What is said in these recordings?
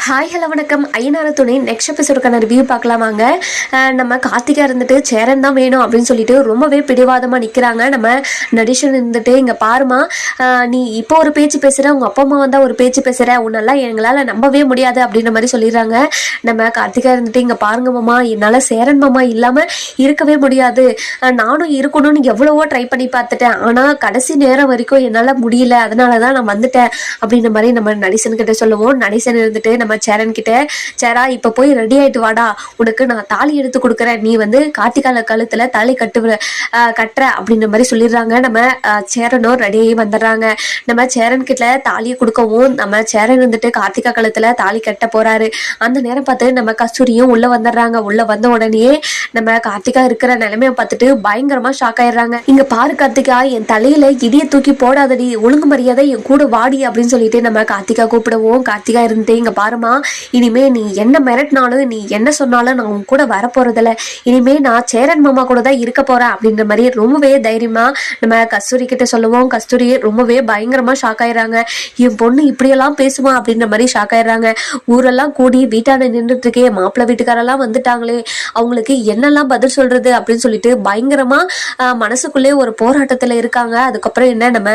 Hi hello வணக்கம். ஐயனார துணை next எபிசோடுக்கான review பார்க்கலாமாங்க. நம்ம கார்த்திகா இருந்துட்டு சேரன் தான் வேணும் அப்படின்னு சொல்லிட்டு ரொம்பவே பிடிவாதமாக நிற்கிறாங்க. நம்ம நடிஷன் இருந்துட்டு இங்கே பாருமா, நீ இப்போ ஒரு பேச்சு பேசுகிற, உங்கள் அப்பா அம்மா வந்தால் ஒரு பேச்சு பேசுகிற, உன்னெல்லாம் எங்களால் நம்பவே முடியாது அப்படின்ற மாதிரி சொல்லிடுறாங்க. நம்ம கார்த்திகா இருந்துட்டு இங்கே பாருங்க மாமா, என்னால் சேரன் மாமா இல்லாமல் இருக்கவே முடியாது. நானும் இருக்கணும்னு எவ்வளவோ ட்ரை பண்ணி பார்த்துட்டேன், ஆனால் கடைசி நேரம் வரைக்கும் என்னால் முடியல, அதனால தான் நான் வந்துட்டேன் அப்படின்ற மாதிரி நம்ம நடிசன் கிட்ட சொல்லுவோம். நடிசன் இருந்துட்டு நம்ம சேரன் கிட்ட, சேரா இப்ப போய் ரெடி ஆயிட்டு வாடா, உனக்கு நான் தாலி எடுத்து கொடுக்குறேன், நீ வந்து கார்த்திகால கழுத்துல தாலி கட்டுற அப்படின்ற மாதிரி சொல்லிடுறாங்க. நம்ம சேரனும் ரெடியாகி வந்துடுறாங்க. நம்ம சேரன் கிட்ட தாலியை கொடுக்கவும் நம்ம சேரன் வந்துட்டு கார்த்திகா கழுத்துல தாலி கட்ட போறாரு. அந்த நேரம் பார்த்து நம்ம கஸ்தூரியும் உள்ள வந்துடுறாங்க. உள்ள வந்த உடனே நம்ம கார்த்திகா இருக்கிற நிலைமைய பார்த்துட்டு பயங்கரமா ஷாக் ஆயிடுறாங்க. இங்க பாரு கார்த்திகா, என் தலையில இடிய தூக்கி போடாதடி, ஒழுங்கு மரியாதை என் கூட வாடி அப்படின்னு சொல்லிட்டு நம்ம கார்த்திகா கூப்பிடுவோம். கார்த்திகா இருந்துட்டு இங்க பாருமா, இனிமே நீ என்ன மிரட்டினாலும் நீ என்ன சொன்னாலும் நான் உன் கூட வரப்போறதில்ல, இனிமே நான் சேரன் மாமா கூட தான் இருக்க போறேன் அப்படின்ற மாதிரி ரொம்பவே தைரியமா நம்ம கஸ்தூரி கிட்ட சொல்லுவோம். கஸ்தூரி ரொம்பவே பயங்கரமா ஷாக் ஆயிடுறாங்க. என் பொண்ணு இப்படியெல்லாம் பேசுமா அப்படின்ற மாதிரி ஷாக் ஆயிடுறாங்க. ஊரெல்லாம் கூடி வீட்டான நின்றுட்டு இருக்கே, மாப்பிள்ளை வீட்டுக்காரெல்லாம் வந்துட்டாங்களே, அவங்களுக்கு என்னெல்லாம் பதில் சொல்றது அப்படின்னு சொல்லிட்டு பயங்கரமா மனசுக்குள்ளே ஒரு போராட்டத்துல இருக்காங்க. அதுக்கப்புறம் என்ன, நம்ம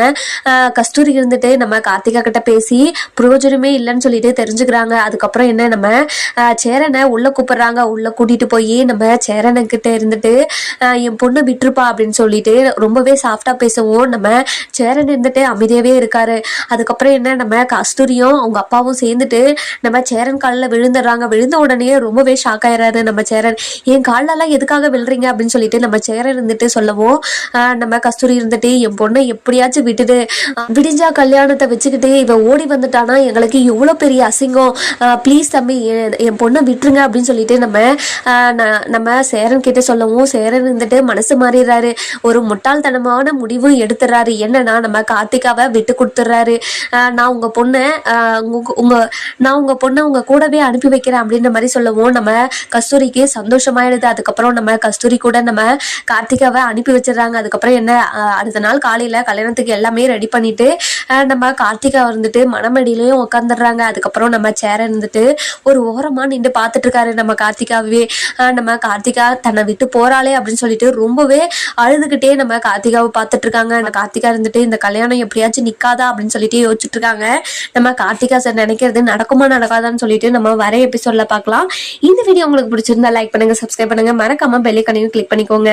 கஸ்தூரி இருந்துட்டு நம்ம கார்த்திகா கிட்ட பேசி பிரயோஜனமே இல்லைன்னு சொல்லிட்டு தெரிஞ்சுக்கிறாங்க. அதுக்கப்புறம் என்ன, நம்ம சேரனை உள்ள கூப்பிடுறாங்க. உள்ள கூட்டிட்டு போய் நம்ம சேரனுக்கிட்ட இருந்துட்டு என் பொண்ணு விட்டுருப்பா அப்படின்னு சொல்லிட்டு ரொம்பவே சாஃப்டா பேசவும் நம்ம சேரன் இருந்துட்டு அமைதியாவே இருக்காரு. அதுக்கப்புறம் என்ன, நம்ம கஸ்தூரியும் அவங்க அப்பாவும் சேர்ந்துட்டு நம்ம சேரன் காலில் விழுந்துடுறாங்க. விழுந்த உடனே ரொம்பவே ஷாக் ஆயிடுறாரு நம்ம சேரன். என் காலெல்லாம் எதுக்காக விழுறீங்க அப்படின்னு சொல்லிட்டு நம்ம சேரன் இருந்துட்டு சொல்லவும் நம்ம கஸ்தூரி இருந்துட்டு என் பொண்ணை எப்படியாச்சும் விட்டுட்டு, விடிஞ்சா கல்யாணத்தை வச்சுக்கிட்டு இவ ஓடி வந்துட்டானா எங்களுக்கு எவ்வளோ பெரிய அசிங்கம், ப்ளீஸ் தம்பி என் பொண்ணை விட்டுருங்க அப்படின்னு சொல்லிட்டு நம்ம சேரன் கிட்ட சொல்லவும் சேரன் இருந்துட்டு மனசு மாறிடுறாரு. ஒரு முட்டாள்தனமான முடிவு எடுத்துடுறாரு. என்னன்னா, நம்ம கார்த்திகாவை விட்டு கொடுத்துட்றாரு. நான் உங்க பொண்ணை உங்க கூடவே அனுப்பி வைக்கிறேன் அப்படின்ற மாதிரி சொல்லவும் நம்ம கஸ்தூரிக்கு சந்தோஷமாயிடுது. அதுக்கப்புறம் நம்ம கஸ்தூரி கூட நம்ம கார்த்திகாவை அனுப்பி வச்சிடறாங்க. அதுக்கப்புறம் என்ன, அடுத்த நாள் காலையில கல்யாணத்துக்கு எல்லாமே ரெடி பண்ணிட்டு நம்ம கார்த்திகா வந்துட்டு மணமடியிலையும் உட்காந்துடுறாங்க. அதுக்கப்புறம் நம்ம சேரன் இருந்துட்டு ஒரு ஓரமா நின்று பார்த்துட்டு இருக்காரு நம்ம கார்த்திகாவே. நம்ம கார்த்திகா தன்னை விட்டு போறாளே அப்படின்னு சொல்லிட்டு ரொம்பவே அழுதுகிட்டே நம்ம கார்த்திகாவை பார்த்துட்டு இருக்காங்க. அந்த கார்த்திகா இருந்துட்டு இந்த கல்யாணம் எப்படியாச்சும் நிக்காதா அப்படின்னு சொல்லிட்டு யோசிச்சுட்டு இருக்காங்க. நம்ம கார்த்திகா சார் நினைக்கிறது நடக்குமா நடக்காதான்னு சொல்லிட்டு நம்ம வர எபிசோட்ல பார்க்கலாம். இந்த வீடியோ உங்களுக்கு பிடிச்சிருந்தா லைக் பண்ணுங்க, சப்ஸ்கிரைப் பண்ணுங்க, மறக்காம பெல் ஐகானையும் கிளிக் பண்ணிக்கோங்க.